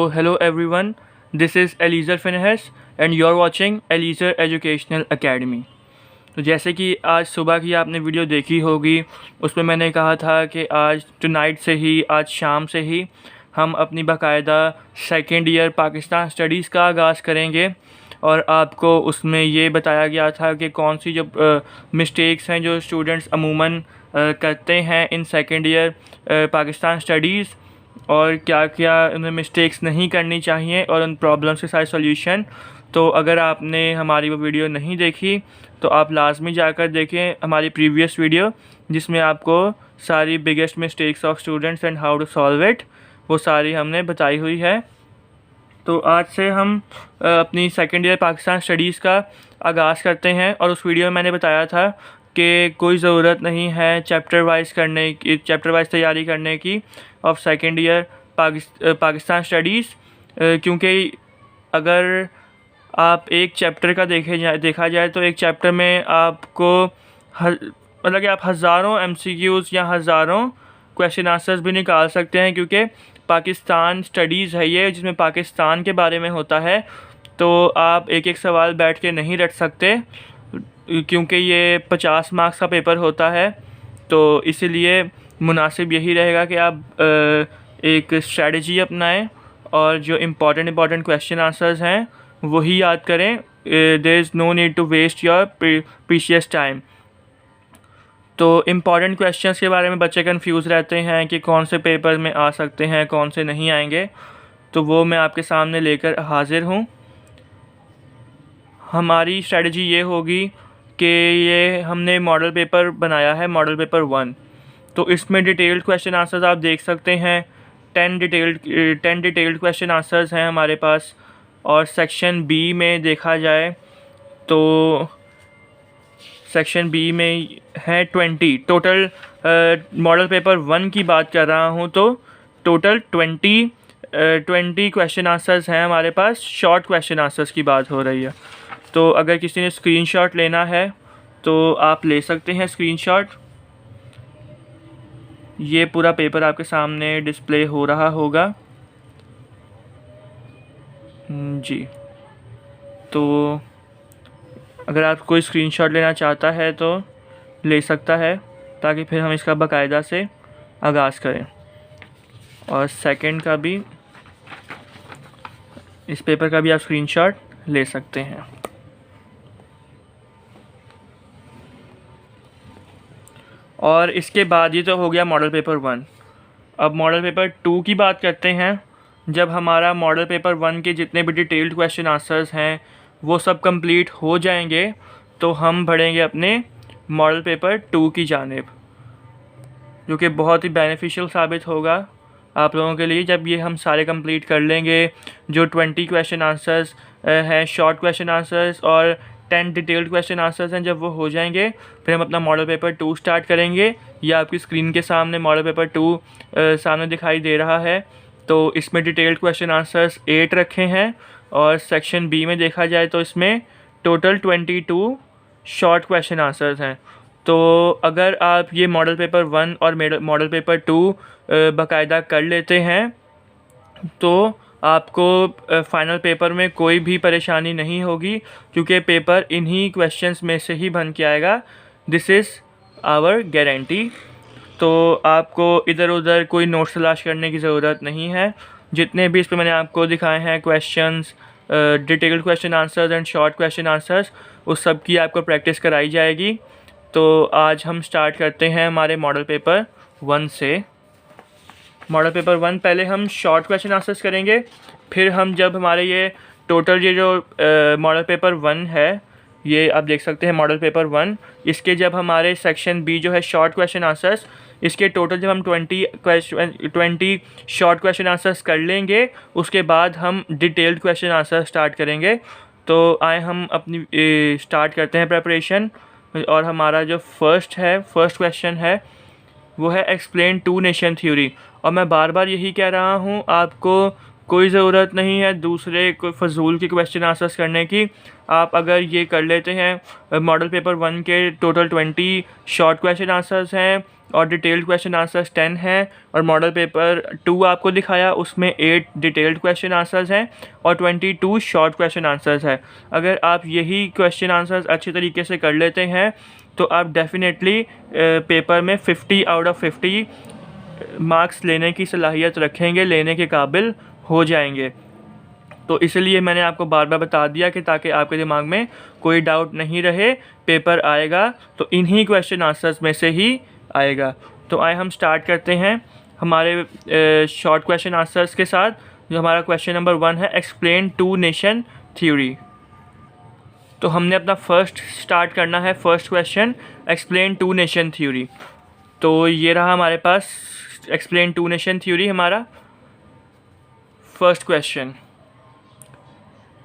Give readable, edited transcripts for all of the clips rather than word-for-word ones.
hello everyone, this is Eliezer Finehas and you're watching Eliezer Educational Academy। तो जैसे कि आज सुबह की आपने वीडियो देखी होगी, उसमें मैंने कहा था कि आज टुनाइट से ही, आज शाम से ही हम अपनी बाकायदा सेकेंड ईयर पाकिस्तान स्टडीज़ का आगाज़ करेंगे। और आपको उसमें ये बताया गया था कि कौन सी जो मिस्टेक्स हैं जो स्टूडेंट्स अमूमन करते हैं in second year Pakistan studies, और क्या क्या उन्हें मिस्टेक्स नहीं करनी चाहिए और उन प्रॉब्लम्स के सारे सॉल्यूशन। तो अगर आपने हमारी वो वीडियो नहीं देखी तो आप लाजमी जाकर देखें हमारी प्रीवियस वीडियो, जिसमें आपको सारी biggest mistakes of students and how to solve it वो सारी हमने बताई हुई है। तो आज से हम अपनी सेकेंड ईयर पाकिस्तान स्टडीज़ का आगाज़ करते हैं। और उस वीडियो में मैंने बताया था कि कोई ज़रूरत नहीं है चैप्टर वाइज तैयारी करने की of second year Pakistan studies, क्योंकि अगर आप एक चैप्टर का देखा जाए तो एक चैप्टर में आपको मतलब कि आप हज़ारों MCQs या हज़ारों क्वेश्चन आंसर्स भी निकाल सकते हैं, क्योंकि पाकिस्तान स्टडीज़ है ये, जिसमें पाकिस्तान के बारे में होता है। तो आप एक एक सवाल बैठ के नहीं रट सकते, क्योंकि ये 50 मार्क्स का पेपर होता है। तो इसीलिए मुनासिब यही रहेगा कि आप एक स्ट्रेटजी अपनाएं और जो इम्पॉर्टेंट क्वेश्चन आंसर्स हैं वही याद करें। There is no need to waste your precious time. तो इम्पॉर्टेंट क्वेश्चंस के बारे में बच्चे कंफ्यूज रहते हैं कि कौन से पेपर में आ सकते हैं, कौन से नहीं आएंगे, तो वो मैं आपके सामने लेकर हाज़िर हूँ। हमारी स्ट्रेटजी ये होगी कि ये हमने मॉडल पेपर बनाया है, मॉडल पेपर 1। तो इसमें डिटेल्ड क्वेश्चन आंसर्स आप देख सकते हैं, 10 डिटेल्ड क्वेश्चन आंसर्स हैं हमारे पास। और सेक्शन बी में देखा जाए तो सेक्शन बी में है 20 टोटल। मॉडल पेपर 1 की बात कर रहा हूँ तो टोटल 20 क्वेश्चन आंसर्स हैं हमारे पास। शॉर्ट क्वेश्चन आंसर्स की बात हो रही है। तो अगर किसी ने स्क्रीनशॉट लेना है तो आप ले सकते हैं स्क्रीनशॉट। ये पूरा पेपर आपके सामने डिस्प्ले हो रहा होगा जी। तो अगर आप कोई स्क्रीनशॉट लेना चाहता है तो ले सकता है, ताकि फिर हम इसका बाकायदा से आगाज़ करें। और सेकंड का भी, इस पेपर का भी आप स्क्रीनशॉट ले सकते हैं। और इसके बाद ये तो हो गया मॉडल पेपर 1। अब मॉडल पेपर 2 की बात करते हैं। जब हमारा मॉडल पेपर 1 के जितने भी डिटेल्ड क्वेश्चन आंसर्स हैं वो सब कंप्लीट हो जाएंगे, तो हम बढ़ेंगे अपने मॉडल पेपर 2 की जानिब, जो कि बहुत ही बेनिफिशियल साबित होगा आप लोगों के लिए। जब ये हम सारे कंप्लीट कर लेंगे, जो 20 क्वेश्चन आंसर्स हैं शॉर्ट क्वेश्चन आंसर्स और 10 डिटेल्ड क्वेश्चन आंसर्स हैं, जब वो हो जाएंगे फिर हम अपना मॉडल पेपर 2 स्टार्ट करेंगे। या आपकी स्क्रीन के सामने मॉडल पेपर 2 सामने दिखाई दे रहा है। तो इसमें डिटेल्ड क्वेश्चन आंसर्स 8 रखे हैं, और सेक्शन बी में देखा जाए तो इसमें टोटल 22 शॉर्ट क्वेश्चन आंसर्स हैं। तो अगर आप ये मॉडल पेपर 1 और मॉडल पेपर 2 बाकायदा कर लेते हैं तो आपको फ़ाइनल पेपर में कोई भी परेशानी नहीं होगी, क्योंकि पेपर इन्हीं क्वेश्चंस में से ही बन के आएगा। This is our guarantee. तो आपको इधर उधर कोई नोट्स तलाश करने की ज़रूरत नहीं है। जितने भी इस पर मैंने आपको दिखाए हैं questions, detailed question answers and short question answers, उस सब की आपको प्रैक्टिस कराई जाएगी। तो आज हम स्टार्ट करते हैं हमारे मॉडल पेपर 1 से। मॉडल पेपर 1 पहले हम शॉर्ट क्वेश्चन आंसर्स करेंगे, फिर हम जब हमारे ये टोटल ये जो मॉडल पेपर 1 है, ये आप देख सकते हैं मॉडल पेपर 1, इसके जब हमारे सेक्शन बी जो है शॉर्ट क्वेश्चन आंसर्स, इसके टोटल जब हम 20 शॉर्ट क्वेश्चन आंसर्स कर लेंगे, उसके बाद हम डिटेल्ड क्वेश्चन आंसर स्टार्ट करेंगे। तो आए हम अपनी स्टार्ट करते हैं प्रेपरेशन। और हमारा जो फर्स्ट क्वेश्चन है वो है एक्सप्लेन टू नेशन थ्योरी। और मैं बार बार यही कह रहा हूँ, आपको कोई ज़रूरत नहीं है दूसरे कोई फ़जूल के क्वेश्चन आंसर्स करने की। आप अगर ये कर लेते हैं, मॉडल पेपर 1 के टोटल 20 शॉर्ट क्वेश्चन आंसर्स हैं और डिटेल्ड क्वेश्चन आंसर्स 10 हैं, और मॉडल पेपर 2 आपको दिखाया उसमें 8 डिटेल्ड क्वेश्चन आंसर्स हैं और 22 शॉर्ट क्वेश्चन आंसर्स हैं। अगर आप यही क्वेश्चन आंसर्स अच्छे तरीके से कर लेते हैं तो आप डेफिनेटली पेपर में 50 आउट ऑफ 50 मार्क्स लेने की सलाहियत रखेंगे, लेने के काबिल हो जाएंगे। तो इसलिए मैंने आपको बार बार बता दिया कि ताकि आपके दिमाग में कोई डाउट नहीं रहे, पेपर आएगा तो इन्हीं क्वेश्चन आंसर्स में से ही आएगा। तो आए हम स्टार्ट करते हैं हमारे शॉर्ट क्वेश्चन आंसर्स के साथ। जो हमारा क्वेश्चन नंबर 1 है, एक्सप्लेन टू नेशन थ्योरी। तो हमने अपना फर्स्ट स्टार्ट करना है, first question explain two nation theory. तो ये रहा हमारे पास एक्सप्लेन टू नेशन थ्योरी, हमारा first question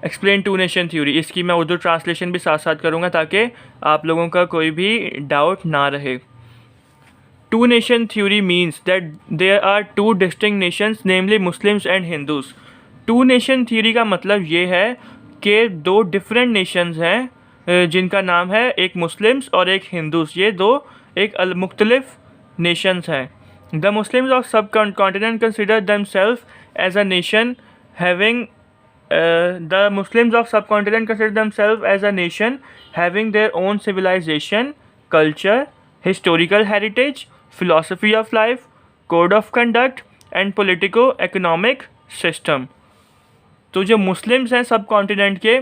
explain two nation theory. इसकी मैं उर्दू ट्रांसलेशन भी साथ साथ करूँगा ताकि आप लोगों का कोई भी डाउट ना रहे। Two nation theory means that there are two distinct nations namely Muslims and Hindus. Two nation theory का मतलब ये है कि दो डिफरेंट नेशंस हैं जिनका नाम है एक मुस्लिम्स और एक हिंदूज। ये दो एक मुख्तलिफ नेशंस हैं। द मुस्लिम्स ऑफ सब continent consider themselves as a nation having the Muslims of subcontinent consider themselves as a nation having their own civilization, culture, historical heritage, philosophy of life, code of conduct and politico-economic system। तो जो Muslims हैं सब continent के,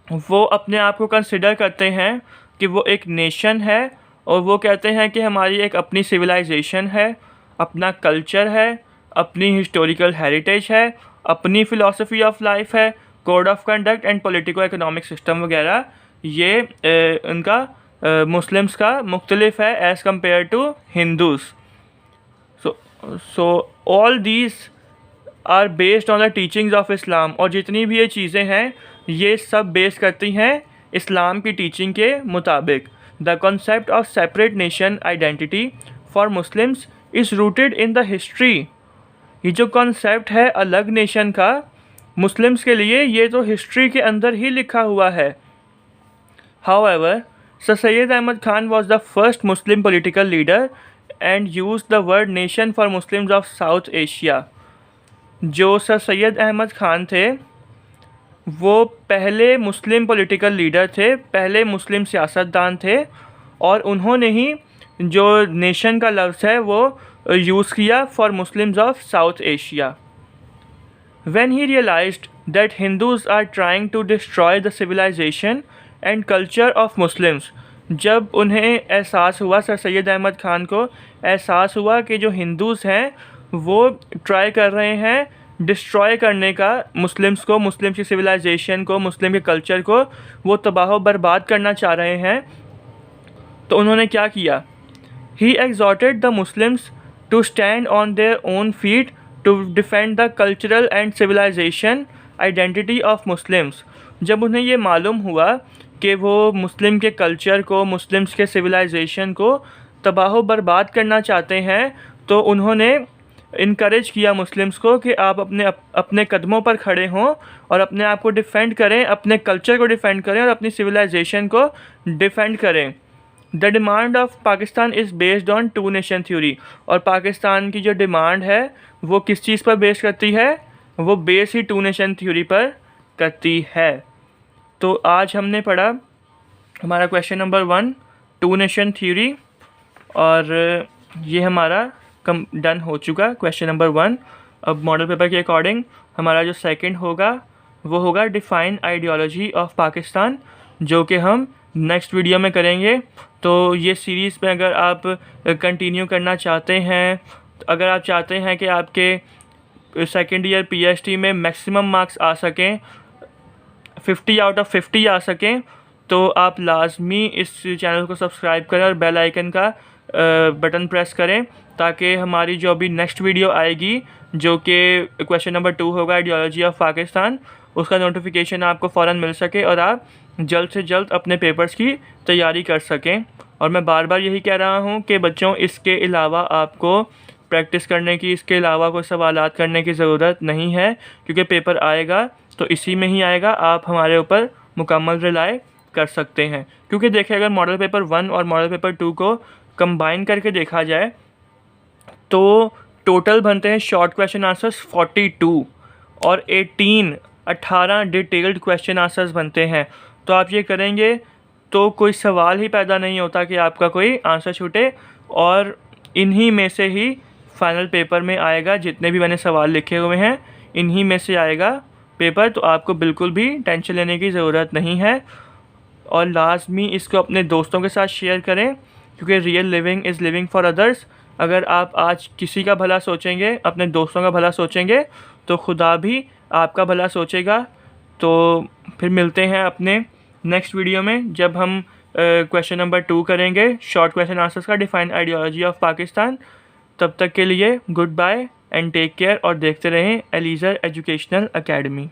वो अपने आप को consider करते हैं कि वो एक नेशन है और वो कहते हैं कि हमारी एक अपनी सिविलाइजेशन है, अपना कल्चर है, अपनी हिस्टोरिकल हेरिटेज है, अपनी फ़िलासफ़ी ऑफ लाइफ है, code of conduct and politico economic system वगैरह। ये उनका मुस्लिम्स का मुख्तलिफ है as compared to Hindus. So all these are based on the teachings of Islam. और जितनी भी ये चीज़ें हैं ये सब बेस करती हैं इस्लाम की टीचिंग के मुताबिक। The concept of separate nation identity for Muslims is rooted in the history. ये जो कॉन्सेप्ट है अलग नेशन का मुस्लिम्स के लिए, ये तो हिस्ट्री के अंदर ही लिखा हुआ है। However sir Syed Ahmad Khan was the first Muslim political leader and use the word nation for Muslims of South Asia. जो सर सैयद अहमद खान थे वो पहले मुस्लिम पॉलिटिकल लीडर थे, पहले मुस्लिम सियासतदान थे, और उन्होंने ही जो नेशन का लफ्ज़ है वो यूज़ किया for Muslims of South Asia. When he realized that Hindus are trying to destroy the civilization and culture of Muslims, जब उन्हें एहसास हुआ, सर सैयद अहमद खान को एहसास हुआ कि जो हिंदूज़ हैं वो ट्राई कर रहे हैं डिस्ट्रॉय करने का मुस्लिम्स को, मुस्लिम की सिविलाइजेशन को, मुस्लिम के कल्चर को, वो तबाह बर्बाद करना चाह रहे हैं, तो उन्होंने क्या किया? He exhorted the Muslims to stand on their own feet to defend the cultural and civilization identity of Muslims। जब उन्हें ये मालूम हुआ कि वो मुस्लिम के कल्चर को, मुस्लिम्स के सिविलाइजेशन को तबाह बर्बाद करना चाहते हैं, तो उन्होंने इनकरेज किया मुस्लिम्स को कि आप अपने कदमों पर खड़े हों और अपने आप को डिफ़ेंड करें, अपने कल्चर को डिफ़ेंड करें और अपनी सिविलाइजेशन को डिफ़ेंड करें। The demand of Pakistan is based on two nation theory. और पाकिस्तान की जो डिमांड है वो किस चीज़ पर बेस करती है? वो बेस ही टू नेशन थ्योरी पर करती है। तो आज हमने पढ़ा हमारा question number 1 two nation theory, और ये हमारा डन हो चुका क्वेश्चन नंबर 1। अब मॉडल पेपर के अकॉर्डिंग हमारा जो सेकंड होगा वो होगा डिफ़ाइन आइडियोलॉजी ऑफ पाकिस्तान, जो कि हम नेक्स्ट वीडियो में करेंगे। तो ये सीरीज़ में अगर आप कंटिन्यू करना चाहते हैं, अगर आप चाहते हैं कि आपके सेकेंड ईयर पीएचडी में मैक्सिमम मार्क्स आ सकें, 50 आउट ऑफ 50 आ सकें, तो आप लाजमी इस चैनल को सब्सक्राइब करें और बेल आइकन का बटन प्रेस करें, ताकि हमारी जो अभी नेक्स्ट वीडियो आएगी जो कि क्वेश्चन नंबर 2 होगा आइडियोलॉजी ऑफ पाकिस्तान, उसका नोटिफिकेशन आपको फ़ौरन मिल सके और आप जल्द से जल्द अपने पेपर्स की तैयारी कर सकें। और मैं बार बार यही कह रहा हूँ कि बच्चों, इसके अलावा आपको प्रैक्टिस करने की, इसके अलावा कोई सवालात करने की ज़रूरत नहीं है, क्योंकि पेपर आएगा तो इसी में ही आएगा। आप हमारे ऊपर मुकम्मल रिलाय कर सकते हैं, क्योंकि देखिए अगर मॉडल पेपर 1 और मॉडल पेपर 2 को कंबाइन करके देखा जाए तो टोटल बनते हैं शॉर्ट क्वेश्चन आंसर्स 42 और 18 डिटेल्ड क्वेश्चन आंसर्स बनते हैं। तो आप ये करेंगे तो कोई सवाल ही पैदा नहीं होता कि आपका कोई आंसर छूटे, और इन्हीं में से ही फाइनल पेपर में आएगा। जितने भी मैंने सवाल लिखे हुए हैं इन्हीं में से आएगा पेपर, तो आपको बिल्कुल भी टेंशन लेने की ज़रूरत नहीं है। और लाजमी इसको अपने दोस्तों के साथ शेयर करें, क्योंकि real living is living for others. अगर आप आज किसी का भला सोचेंगे, अपने दोस्तों का भला सोचेंगे, तो खुदा भी आपका भला सोचेगा। तो फिर मिलते हैं अपने नेक्स्ट वीडियो में, जब हम क्वेश्चन नंबर 2 करेंगे, शॉर्ट क्वेश्चन आंसर्स का डिफाइंड आइडियोलॉजी ऑफ पाकिस्तान। तब तक के लिए good bye and take care, और देखते रहें एलीज़र एजुकेशनल अकेडमी।